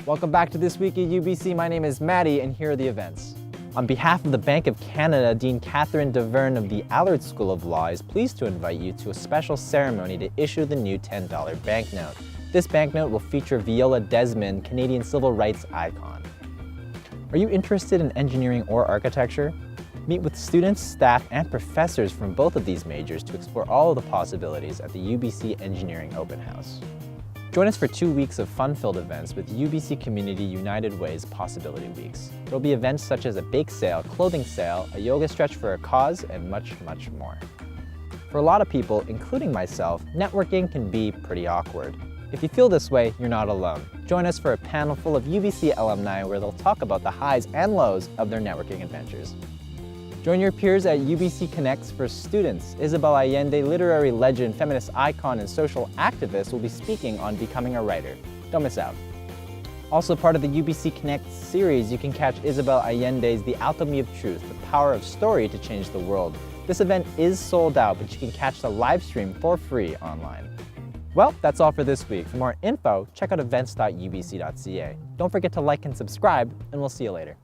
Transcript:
Welcome back to This Week at UBC. My name is Maddie, and here are the events. On behalf of the Bank of Canada, Dean Catherine Deverne of the Allard School of Law is pleased to invite you to a special ceremony to issue the new $10 banknote. This banknote will feature Viola Desmond, Canadian civil rights icon. Are you interested in engineering or architecture? Meet with students, staff, and professors from both of these majors to explore all of the possibilities at the UBC Engineering Open House. Join us for 2 weeks of fun-filled events with UBC Community United Way's Possibility Weeks. There will be events such as a bake sale, clothing sale, a yoga stretch for a cause, and much, much more. For a lot of people, including myself, networking can be pretty awkward. If you feel this way, you're not alone. Join us for a panel full of UBC alumni where they'll talk about the highs and lows of their networking adventures. Join your peers at UBC Connects for students. Isabel Allende, literary legend, feminist icon, and social activist, will be speaking on becoming a writer. Don't miss out. Also part of the UBC Connects series, you can catch Isabel Allende's The Alchemy of Truth, the power of story to change the world. This event is sold out, but you can catch the live stream for free online. Well, that's all for this week. For more info, check out events.ubc.ca. Don't forget to like and subscribe, and we'll see you later.